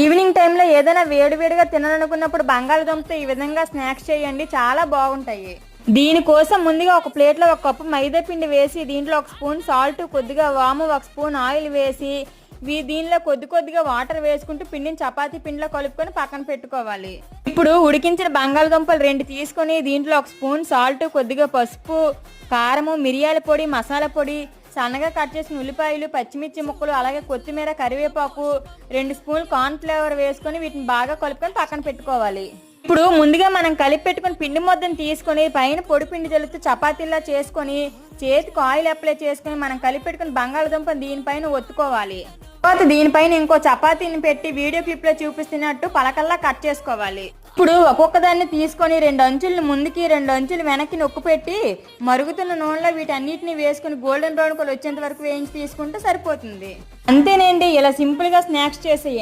Evening టైంలో ఏదైనా వేడివేడిగా తినాలనుకున్నప్పుడు బంగాళదుంపతో ఈ విధంగా స్నాక్స్ చేయండి, చాలా బాగుంటాయి. దీనికోసం ముందుగా ఒక ప్లేట్లో 1 కప్పు మైదా పిండి వేసి దీంట్లో 1 స్పూన్ సాల్ట్, కొద్దిగా వాము, 1 స్పూన్ ఆయిల్ వేసి దీనిలో కొద్దిగా వాటర్ వేసుకుంటూ పిండిని చపాతీ పిండిలో కలుపుకొని పక్కన పెట్టుకోవాలి. ఇప్పుడు ఉడికించిన బంగాళదుంపలు 2 తీసుకొని దీంట్లో 1 స్పూన్ సాల్ట్, కొద్దిగా పసుపు, కారము, మిరియాల పొడి, మసాలా పొడి, సన్నగా కట్ చేసిన ఉల్లిపాయలు, పచ్చిమిర్చి ముక్కలు, అలాగే కొత్తిమీర, కరివేపాకు, 2 స్పూన్లు కార్న్ ఫ్లేవర్ వేసుకొని వీటిని బాగా కలుపుకొని పక్కన పెట్టుకోవాలి. ఇప్పుడు ముందుగా మనం కలిపి పెట్టుకుని పిండి ముద్దను తీసుకొని పైన పొడి పిండి జల్లుతూ చపాతీలా చేసుకొని చేతికి ఆయిల్ అప్లై చేసుకొని మనం కలిపి పెట్టుకుని బంగాళదుంప దీనిపైన ఒత్తుకోవాలి. తర్వాత దీనిపైన ఇంకో చపాతీని పెట్టి వీడియో క్లిప్ లో చూపిస్తున్నట్టు పలకల్లా కట్ చేసుకోవాలి. ఇప్పుడు ఒక్కొక్క దాన్ని తీసుకొని 2 అంచులను ముందుకి 2 అంచులు వెనక్కి నొక్కు పెట్టి మరుగుతున్న నూనెలో వీటన్నిటిని వేసుకుని గోల్డెన్ బ్రౌన్ కలర్ వచ్చేంత వరకు వేయించి తీసుకుంటే సరిపోతుంది. అంతేనండి, ఇలా సింపుల్ గా స్నాక్స్ చేసేయండి.